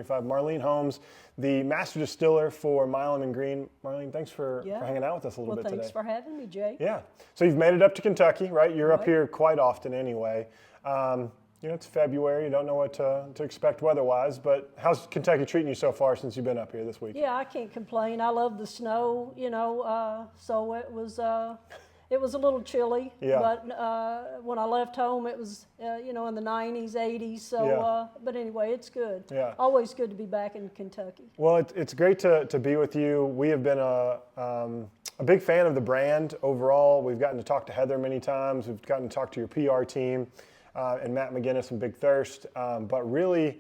Marlene Holmes, the master distiller for Milam Greene. Marlene, thanks for hanging out with us a little bit today. Well, thanks for having me, Jake. Yeah. So you've made it up to Kentucky, right? You're up here quite often anyway. It's February. You don't know what to expect weather-wise, but how's Kentucky treating you so far since you've been up here this week? Yeah, I can't complain. I love the snow, so it was a little chilly. Yeah. But when I left home, it was, in the 90s, 80s. So, but anyway, it's good. Yeah. Always good to be back in Kentucky. Well, it's great to be with you. We have been a big fan of the brand overall. We've gotten to talk to Heather many times. We've gotten to talk to your PR team. And Matt McGinnis and Big Thirst, but really,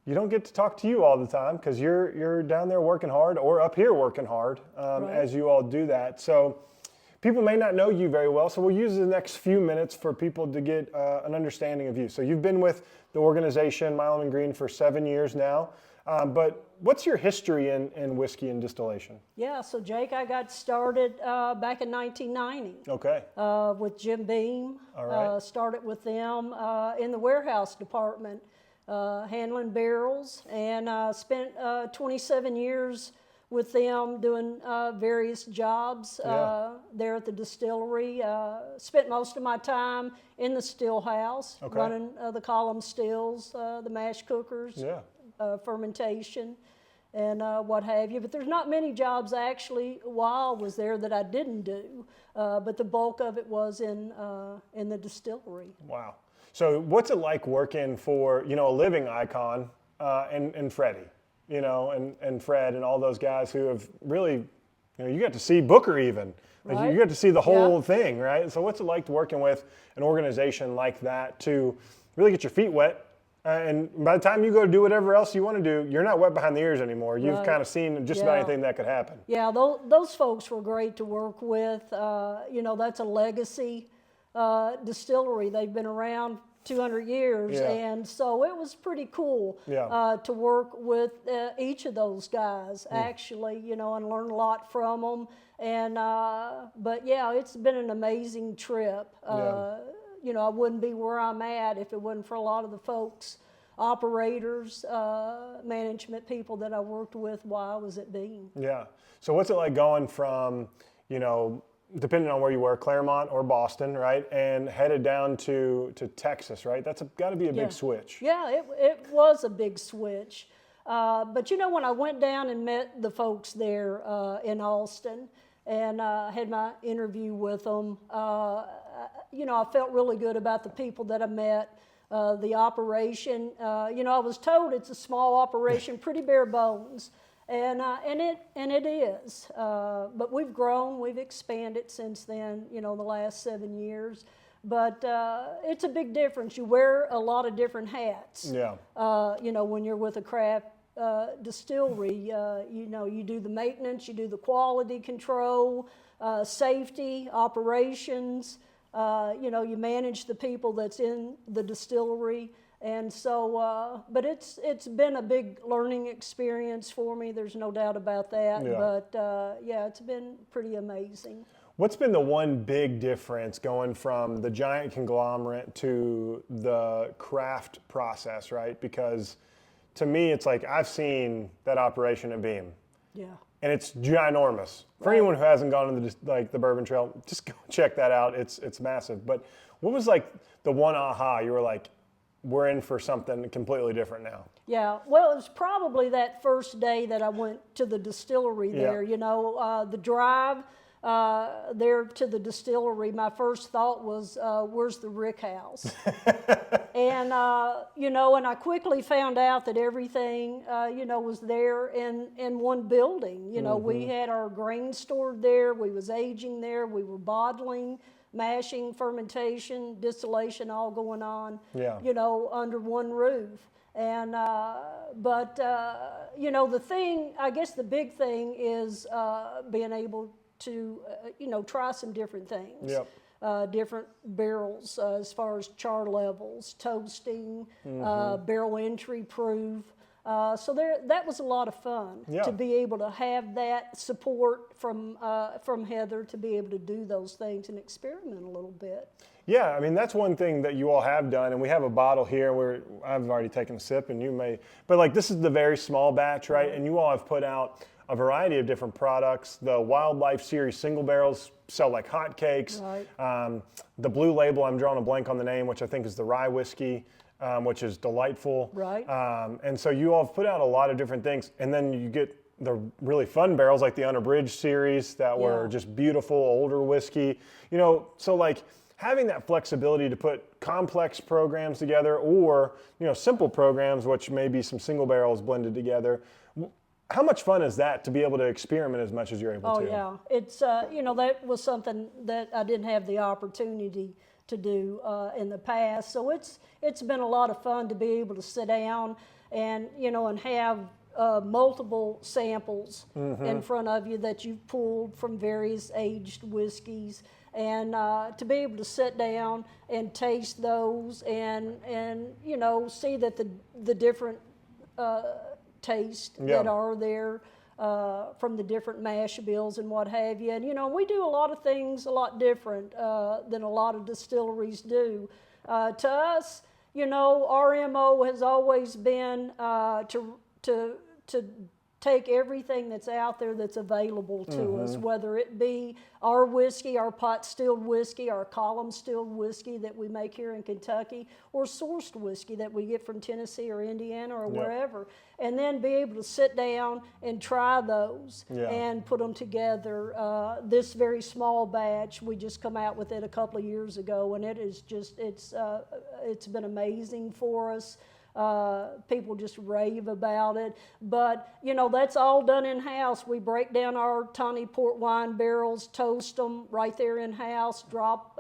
you don't get to talk to you all the time because you're down there working hard or up here working hard as you all do that. So people may not know you very well, so we'll use the next few minutes for people to get an understanding of you. So you've been with the organization, Milam Greene, for 7 years now, but what's your history in whiskey and distillation? Yeah, so Jake, I got started back in 1990. Okay. With Jim Beam. All right. Started with them in the warehouse department, handling barrels, and spent 27 years with them doing various jobs there at the distillery. Spent most of my time in the still house, running the column stills, the mash cookers, fermentation, and what have you. But there's not many jobs actually while I was there that I didn't do, but the bulk of it was in the distillery. Wow. So what's it like working for, a living icon and Freddie, and Fred and all those guys who have really, you got to see Booker even. Like you got to see the whole thing, right? So what's it like working with an organization like that to really get your feet wet? And by the time you go to do whatever else you want to do, you're not wet behind the ears anymore. You've kind of seen just about anything that could happen. Yeah, those folks were great to work with. That's a legacy distillery. They've been around 200 years, and so it was pretty cool to work with each of those guys, actually, and learn a lot from them. And but yeah, it's been an amazing trip. I wouldn't be where I'm at if it wasn't for a lot of the folks, operators, management people that I worked with while I was at Beam. Yeah. So what's it like going from, depending on where you were, Claremont or Boston, right, and headed down to Texas, right? That's got to be a big switch. Yeah, it was a big switch. But when I went down and met the folks there in Austin and had my interview with them, I felt really good about the people that I met, the operation. I was told it's a small operation, pretty bare bones, and it is. But we've grown, we've expanded since then. The last 7 years. But it's a big difference. You wear a lot of different hats. Yeah. When you're with a craft distillery, you do the maintenance, you do the quality control, safety, operations. You manage the people that's in the distillery, and so. But it's been a big learning experience for me. There's no doubt about that. Yeah. But it's been pretty amazing. What's been the one big difference going from the giant conglomerate to the craft process, right? Because to me, it's like I've seen that operation at Beam. Yeah. And it's ginormous. For anyone who hasn't gone to the Bourbon Trail, just go check that out. It's massive. But what was like the one aha? You were like, we're in for something completely different now. Yeah. Well, it was probably that first day that I went to the distillery there. The drive there to the distillery, my first thought was, where's the rick house? And, and I quickly found out that everything, was there in one building. We had our grain stored there, we was aging there, we were bottling, mashing, fermentation, distillation, all going on, under one roof. And, the thing, I guess the big thing is being able to, try some different things. Yep. Different barrels as far as char levels, toasting, barrel entry proof. So that was a lot of fun to be able to have that support from Heather to be able to do those things and experiment a little bit. Yeah, I mean, that's one thing that you all have done, and we have a bottle here where I've already taken a sip, and you may, but like this is the very small batch, right? And you all have put out a variety of different products. The Wildlife Series single barrels sell like hotcakes. Right. The Blue Label, I'm drawing a blank on the name, which I think is the rye whiskey, which is delightful. Right. And so you all have put out a lot of different things, and then you get the really fun barrels like the Unabridged series that were just beautiful, older whiskey. You know, so like having that flexibility to put complex programs together or, you know, simple programs, which may be some single barrels blended together. How much fun is that to be able to experiment as much as you're able to? Oh yeah, it's you know, that was something that I didn't have the opportunity to do in the past. So it's been a lot of fun to be able to sit down and, you know, and have multiple samples in front of you that you've pulled from various aged whiskeys, and to be able to sit down and taste those and you know, see that the different tastes that are there from the different mash bills and what have you. And you know, we do a lot of things a lot different than a lot of distilleries do. To us, you know, our MO has always been to take everything that's out there that's available to us, whether it be our whiskey, our pot stilled whiskey, our column stilled whiskey that we make here in Kentucky, or sourced whiskey that we get from Tennessee or Indiana or wherever, and then be able to sit down and try those and put them together. This very small batch, we just come out with it a couple of years ago, and it is just, it's been amazing for us. People just rave about it, but you know, that's all done in-house. We break down our tawny port wine barrels, toast them right there in-house, drop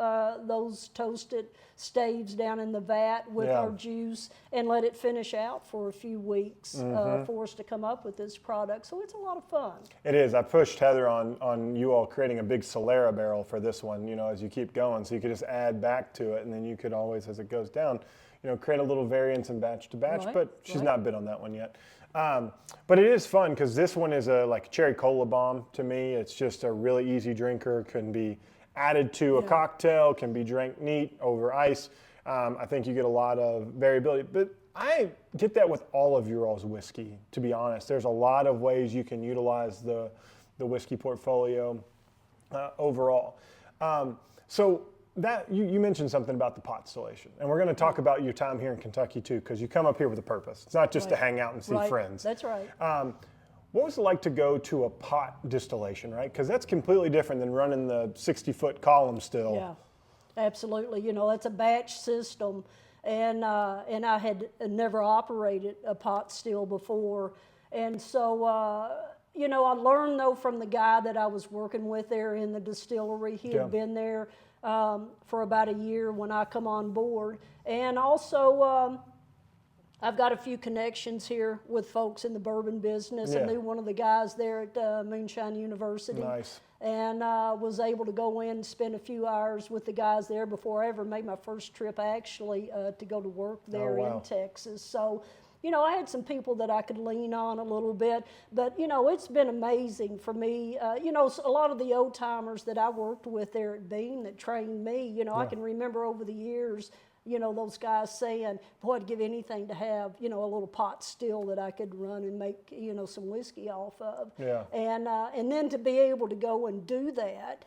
those toasted staves down in the vat with our juice, and let it finish out for a few weeks for us to come up with this product. So it's a lot of fun. It is. I pushed Heather on you all creating a big Solera barrel for this one, you know, as you keep going, so you could just add back to it, and then you could always, as it goes down, you know, create a little variance in batch to batch, but she's not bid on that one yet. But it is fun because this one is like cherry cola bomb to me. It's just a really easy drinker, can be added to a cocktail, can be drank neat over ice. I think you get a lot of variability, but I get that with all of your all's whiskey, to be honest. There's a lot of ways you can utilize the whiskey portfolio overall. So that you mentioned something about the pot distillation, and we're going to talk about your time here in Kentucky too, because you come up here with a purpose. It's not just to hang out and see friends. That's right. What was it like to go to a pot distillation, right? Because that's completely different than running the 60-foot column still. Yeah, absolutely. You know, that's a batch system, and I had never operated a pot still before, and so. You know, I learned though from the guy that I was working with there in the distillery. He had been there for about a year when I come on board. And also, I've got a few connections here with folks in the bourbon business. I knew one of the guys there at Moonshine University. Nice. And was able to go in and spend a few hours with the guys there before I ever made my first trip actually to go to work there in Texas. So, you know, I had some people that I could lean on a little bit, but, you know, it's been amazing for me. You know, a lot of the old timers that I worked with there at Bean that trained me, you know, I can remember over the years, you know, those guys saying, boy, I'd give anything to have, you know, a little pot still that I could run and make, you know, some whiskey off of. Yeah. And then to be able to go and do that,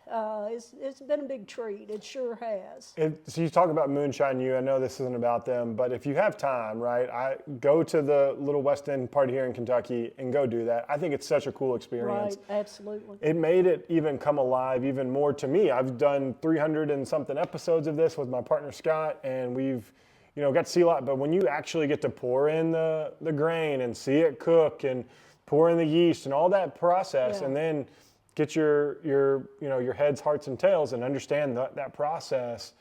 it's been a big treat. It sure has. So you talk about Moonshine U. I know this isn't about them, but if you have time, right, I go to the little West End party here in Kentucky and go do that. I think it's such a cool experience. Right, absolutely. It made it even come alive even more to me. I've done 300 and something episodes of this with my partner Scott, and we've, you know, got to see a lot. But when you actually get to pour in the grain and see it cook and pour in the yeast and all that process, and then get your you know, your heads, hearts, and tails and understand that process,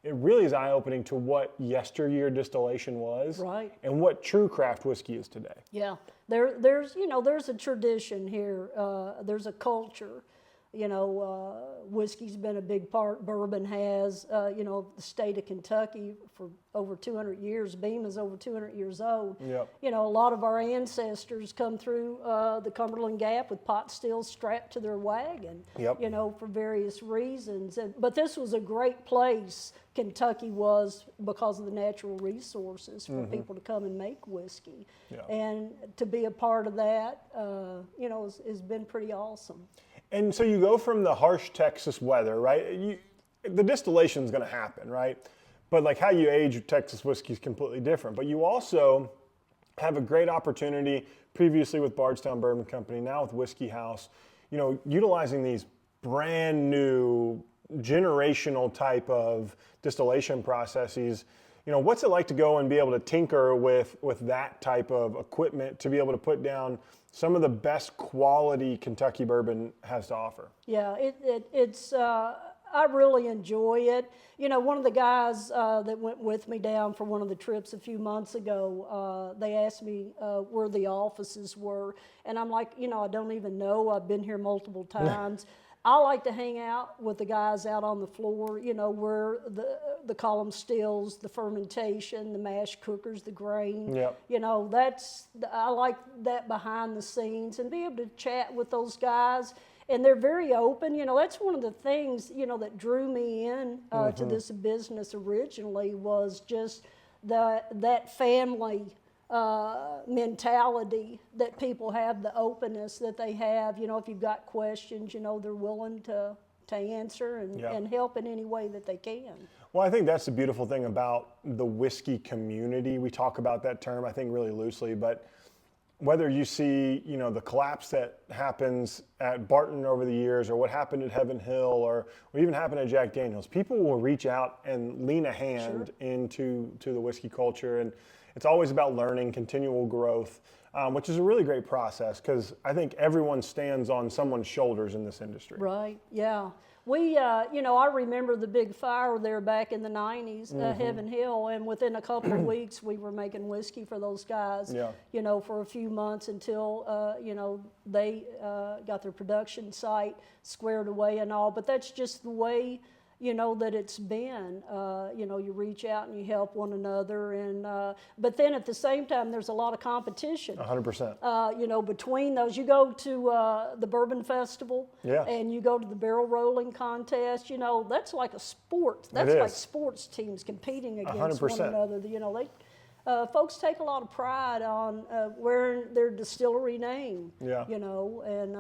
it really is eye-opening to what yesteryear distillation was, and what true craft whiskey is today. Yeah, there's you know, there's a tradition here. There's a culture. Whiskey's been a big part. Bourbon has. The state of Kentucky for over 200 years. Beam is over 200 years old. Yep. A lot of our ancestors come through the Cumberland Gap with pot stills strapped to their wagon. Yep. For various reasons. But this was a great place. Kentucky was because of the natural resources for people to come and make whiskey. Yeah. And to be a part of that, has been pretty awesome. And so you go from the harsh Texas weather, right? The distillation is going to happen, right? But like how you age Texas whiskey is completely different. But you also have a great opportunity previously with Bardstown Bourbon Company, now with Whiskey House, utilizing these brand new generational type of distillation processes. What's it like to go and be able to tinker with that type of equipment to be able to put down some of the best quality Kentucky bourbon has to offer? Yeah, it's I really enjoy it. One of the guys that went with me down for one of the trips a few months ago, they asked me where the offices were, and I'm like, I don't even know. I've been here multiple times. I like to hang out with the guys out on the floor, where the column stills, the fermentation, the mash cookers, the grain. Yep. I like that behind the scenes and be able to chat with those guys. And they're very open. That's one of the things, that drew me in to this business originally was just that family mentality that people have, the openness that they have. If you've got questions, they're willing to answer and help in any way that they can. Well, I think that's the beautiful thing about the whiskey community. We talk about that term, I think, really loosely, but whether you see, the collapse that happens at Barton over the years, or what happened at Heaven Hill, or what even happened at Jack Daniel's, people will reach out and lean a hand into the whiskey culture. And it's always about learning, continual growth, which is a really great process because I think everyone stands on someone's shoulders in this industry. Right, yeah. We, I remember the big fire there back in the 90s at Heaven Hill, and within a couple of weeks we were making whiskey for those guys, for a few months until, they got their production site squared away and all. But that's just the way, that it's been. You reach out and you help one another, and but then at the same time, there's a lot of competition. 100%. Between those, you go to the Bourbon Festival, and you go to the barrel rolling contest. That's like a sport. That's like sports teams competing against 100%. One another. Folks take a lot of pride on wearing their distillery name. And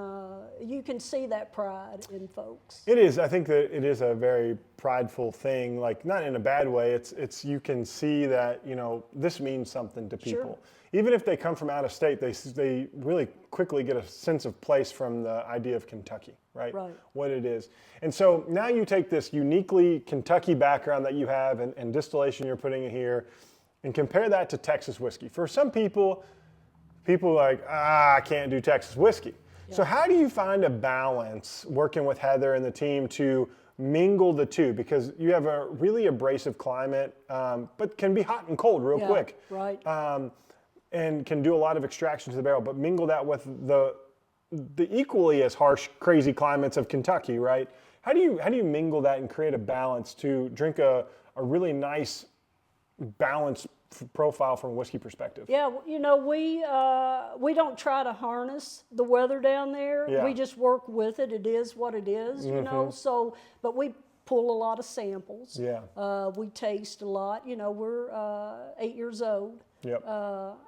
you can see that pride in folks. It is. I think that it is a very prideful thing. Like, not in a bad way. It's you can see that this means something to people. Even if they come from out of state, they really quickly get a sense of place from the idea of Kentucky, right? What it is. And so now you take this uniquely Kentucky background that you have and distillation you're putting in here, and compare that to Texas whiskey. For some people are like, I can't do Texas whiskey. So how do you find a balance working with Heather and the team to mingle the two? Because you have a really abrasive climate, but can be hot and cold real quick. And can do a lot of extraction to the barrel, but mingle that with the equally as harsh, crazy climates of Kentucky, right? How do you mingle that and create a balance to drink a really nice, balanced profile from a whiskey perspective? Yeah, we don't try to harness the weather down there. We just work with it. It is what it is, So, but we pull a lot of samples. We taste a lot. We're 8 years old.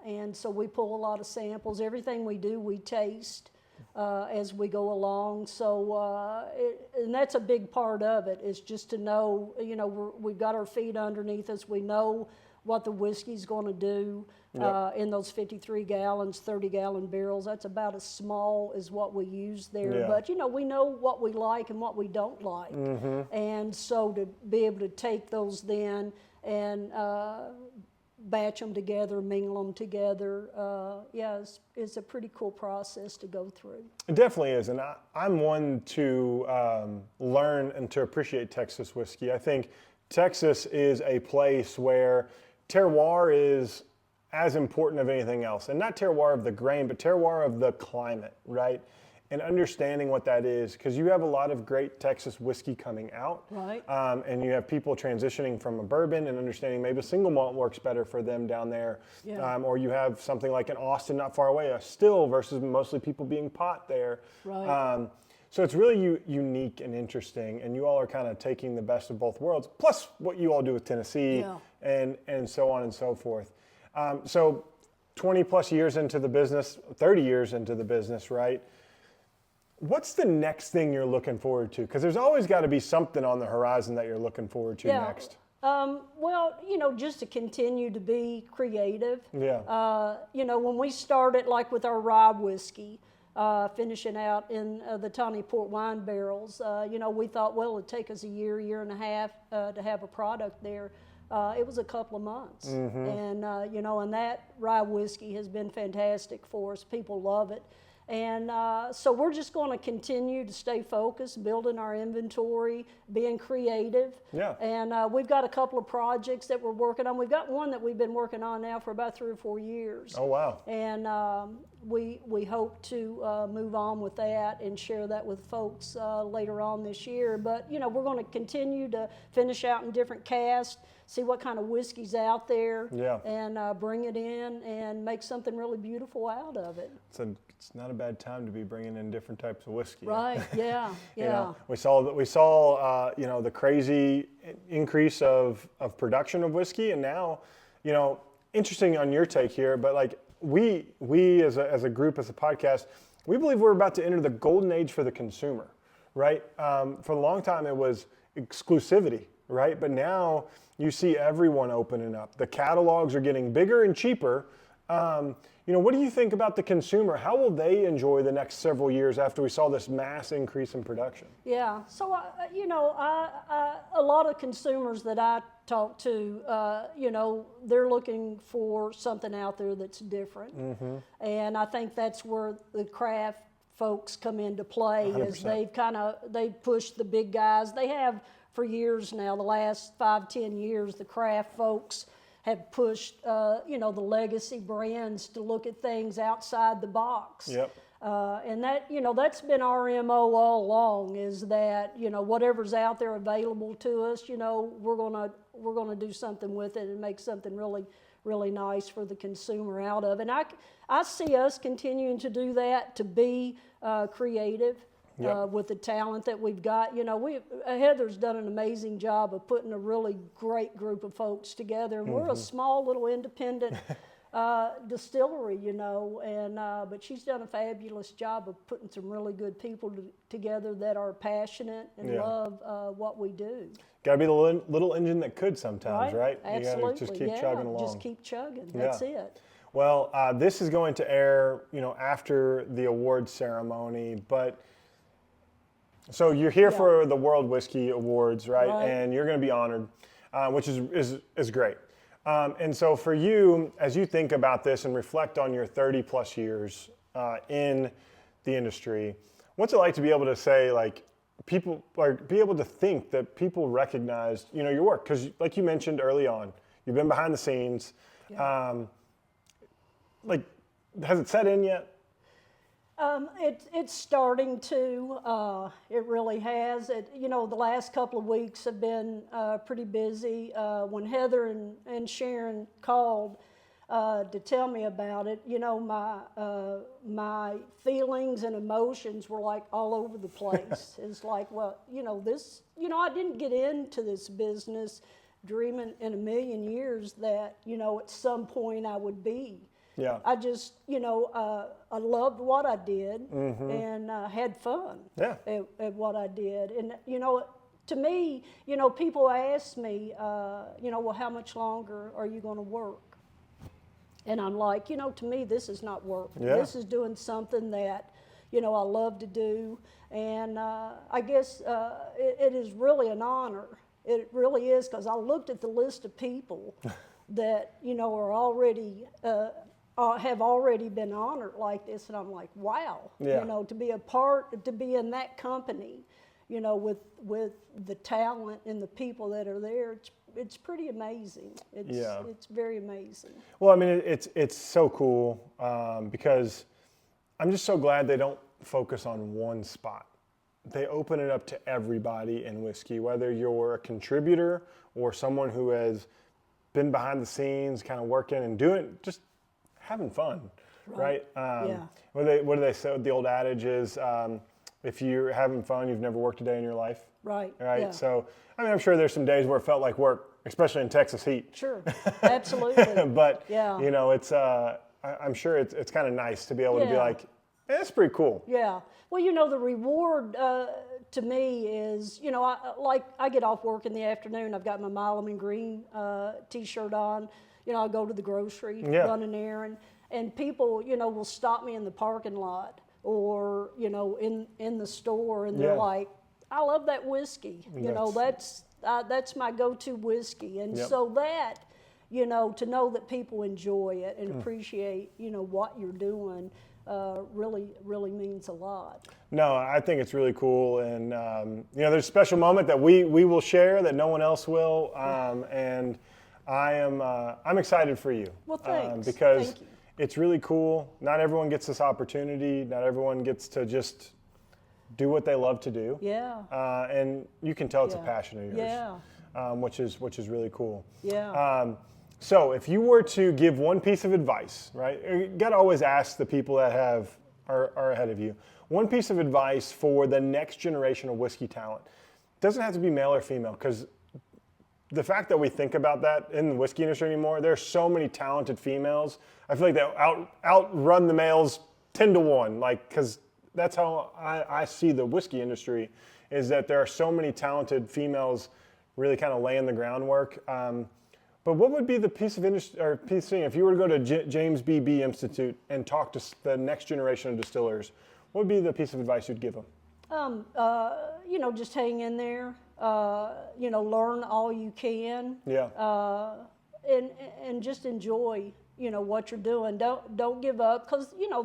And so we pull a lot of samples. Everything we do, we taste as we go along. So, and that's a big part of it, is just to know, we've got our feet underneath us. We know what the whiskey's going to do in those 53 gallons, 30-gallon barrels. That's about as small as what we use there. But, we know what we like and what we don't like. And so to be able to take those then and batch them together, mingle them together, it's a pretty cool process to go through. It definitely is, and I'm one to learn and to appreciate Texas whiskey. I think Texas is a place where terroir is as important as anything else, and not terroir of the grain, but terroir of the climate, right? and understanding what that is, because you have a lot of great Texas whiskey coming out, Right. And you have people transitioning from a bourbon and understanding maybe a single malt works better for them down there, Yeah. or you have something like in Austin not far away, a still versus mostly people being pot there. Right. So it's really unique and interesting, and you all are kind of taking the best of both worlds, plus what you all do with Tennessee, Yeah. and so on and so forth. So 20 plus years into the business, 30 years into the business, right? What's the next thing you're looking forward to? Because there's always got to be something on the horizon that you're looking forward to next. Well, just to continue to be creative. Yeah. When we started, like with our rye whiskey, finishing out in the Tawny Port wine barrels, we thought, well, it'd take us a year and a half to have a product there. It was a couple of months. And, and that rye whiskey has been fantastic for us. People love it. And so we're just going to continue to stay focused, building our inventory, being creative. Yeah. And we've got a couple of projects that we're working on. We've got one that we've been working on now for about 3 or 4 years. Oh, wow. And we hope to move on with that and share that with folks later on this year. But, we're going to continue to finish out in different casks, see what kind of whiskey's out there, Yeah. and bring it in and make something really beautiful out of it. It's not a bad time to be bringing in different types of whiskey. Right, yeah, yeah. We saw the crazy increase of production of whiskey, and now, interesting on your take here, but like we as a group, as a podcast, we believe we're about to enter the golden age for the consumer, right? For a long time it was exclusivity, right? But now you see everyone opening up. The catalogs are getting bigger and cheaper. What do you think about the consumer? How will they enjoy the next several years after we saw this mass increase in production? Yeah, so, a lot of consumers that I talk to, they're looking for something out there that's different. And I think that's where the craft folks come into play, 100%. is they've pushed the big guys. They have for years now, the last 5-10 years, the craft folks have pushed, the legacy brands to look at things outside the box. Yep. And that, that's been our MO all along, is that, whatever's out there available to us, we're gonna do something with it and make something really, really nice for the consumer out of. And I see us continuing to do that, to be creative. Yep. With the talent that we've got. Heather's done an amazing job of putting a really great group of folks together. And we're a small little independent distillery, but she's done a fabulous job of putting some really good people together that are passionate and love what we do. Got to be the little engine that could sometimes, right? Absolutely. You got to just keep chugging along. Just keep chugging. That's it. Well, this is going to air, after the awards ceremony, but so you're here for the World Whiskey Awards, right? And you're going to be honored, which is great. And so for you, as you think about this and reflect on your 30 plus years in the industry, what's it like to be able to say, like, people, or be able to think that people recognized, your work? Because like you mentioned early on, you've been behind the scenes. Yeah. Has it set in yet? It's starting to. It really has. The last couple of weeks have been pretty busy. When Heather and Sharon called to tell me about it, my feelings and emotions were like all over the place. It's like, well, I didn't get into this business dreaming in a million years that, at some point I would be. Yeah. I just, I loved what I did and had fun at what I did. And, to me, people ask me, well, how much longer are you going to work? And I'm like, to me, this is not work. Yeah. This is doing something that, I love to do. And I guess it is really an honor. It really is, because I looked at the list of people that, are already... have already been honored like this, and I'm like, wow, to be in that company, with the talent and the people that are there, it's pretty amazing. It's very amazing. Well, I mean, it's so cool because I'm just so glad they don't focus on one spot. They open it up to everybody in whiskey, whether you're a contributor or someone who has been behind the scenes, kind of working and doing, just having fun, right? What do they say? The old adage is, if you're having fun, you've never worked a day in your life. Right. Right. Yeah. So, I mean, I'm sure there's some days where it felt like work, especially in Texas heat. Sure. Absolutely. But yeah. you know, it's I'm sure it's kind of nice to be able to be Yeah. like, that's pretty cool. Yeah. Well, you know, the reward to me is, you know, I get off work in the afternoon. I've got my Milam Greene T-shirt on. You know, I go to the grocery, run an errand, and people, you know, will stop me in the parking lot or, you know, in the store, and they're like, I love that whiskey. You know, that's my go-to whiskey. And so that, you know, to know that people enjoy it and appreciate, you know, what you're doing really means a lot. No, I think it's really cool. And, you know, there's a special moment that we will share that no one else will. And I'm excited for you. Well, thanks. Because Thank you. It's really cool. Not everyone gets this opportunity. Not everyone gets to just do what they love to do. Yeah. And you can tell it's a passion of yours. Yeah. Which is really cool. Yeah. So if you were to give one piece of advice, right? You got to always ask the people that are ahead of you. One piece of advice for the next generation of whiskey talent. It doesn't have to be male or female, because the fact that we think about that in the whiskey industry anymore, there are so many talented females. I feel like they outrun the males 10 to 1, like, because that's how I see the whiskey industry, is that there are so many talented females really kind of laying the groundwork. But what would be the piece of industry or piece of thing if you were to go to James B.B. Institute and talk to the next generation of distillers? What would be the piece of advice you'd give them? You know, just hang in there. You know, learn all you can. Yeah. And just enjoy, you know, what you're doing. Don't give up, because, you know,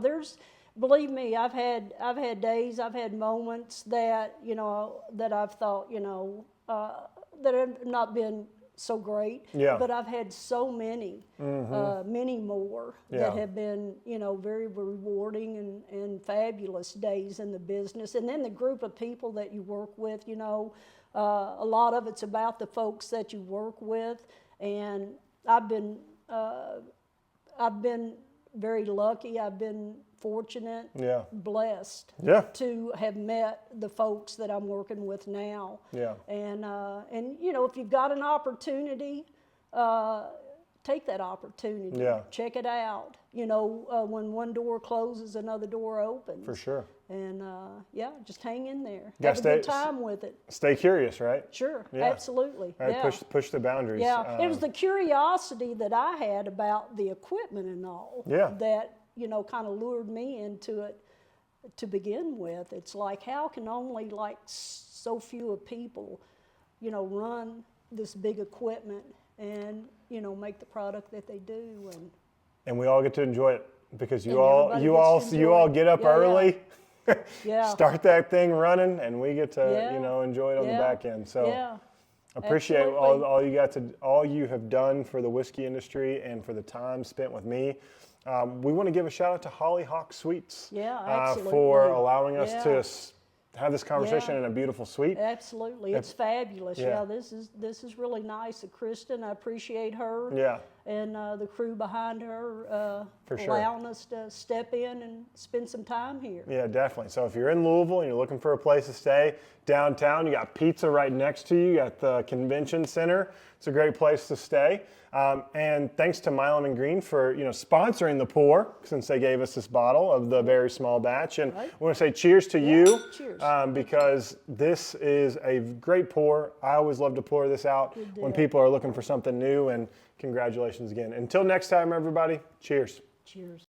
believe me, I've had days, I've had moments that, you know, that I've thought, you know, that have not been so great. Yeah. But I've had so many, many more that have been, you know, very rewarding and fabulous days in the business. And then the group of people that you work with, you know, a lot of it's about the folks that you work with. And I've been very lucky. I've been fortunate, blessed to have met the folks that I'm working with now. Yeah. And you know, if you've got an opportunity, take that opportunity. Yeah. Check it out. You know, when one door closes, another door opens. For sure. And just hang in there. Have a good time with it. Stay curious, right? Sure. Yeah. Absolutely. Right, yeah. Push the boundaries. Yeah. It was the curiosity that I had about the equipment and all that, you know, kind of lured me into it to begin with. It's like, how can only like so few people, you know, run this big equipment and, you know, make the product that they do. And we all get to enjoy it, because you all get up early. Start that thing running, and we get to you know, enjoy it on the back end. So appreciate all you have done for the whiskey industry and for the time spent with me. We want to give a shout out to Hollyhock Sweets for allowing us to have this conversation in a beautiful suite. Absolutely, it's fabulous. Yeah, this is really nice of Kristen. I appreciate her. Yeah. And the crew behind her allowing us to step in and spend some time here. Yeah, definitely. So if you're in Louisville and you're looking for a place to stay downtown, you got pizza right next to you. You got the convention center. It's a great place to stay. And thanks to Milam Greene for, you know, sponsoring the pour, since they gave us this bottle of the very small batch. And I want to say cheers to you. Cheers. Because this is a great pour. I always love to pour this out when people are looking for something new. And congratulations again. Until next time, everybody. Cheers. Cheers.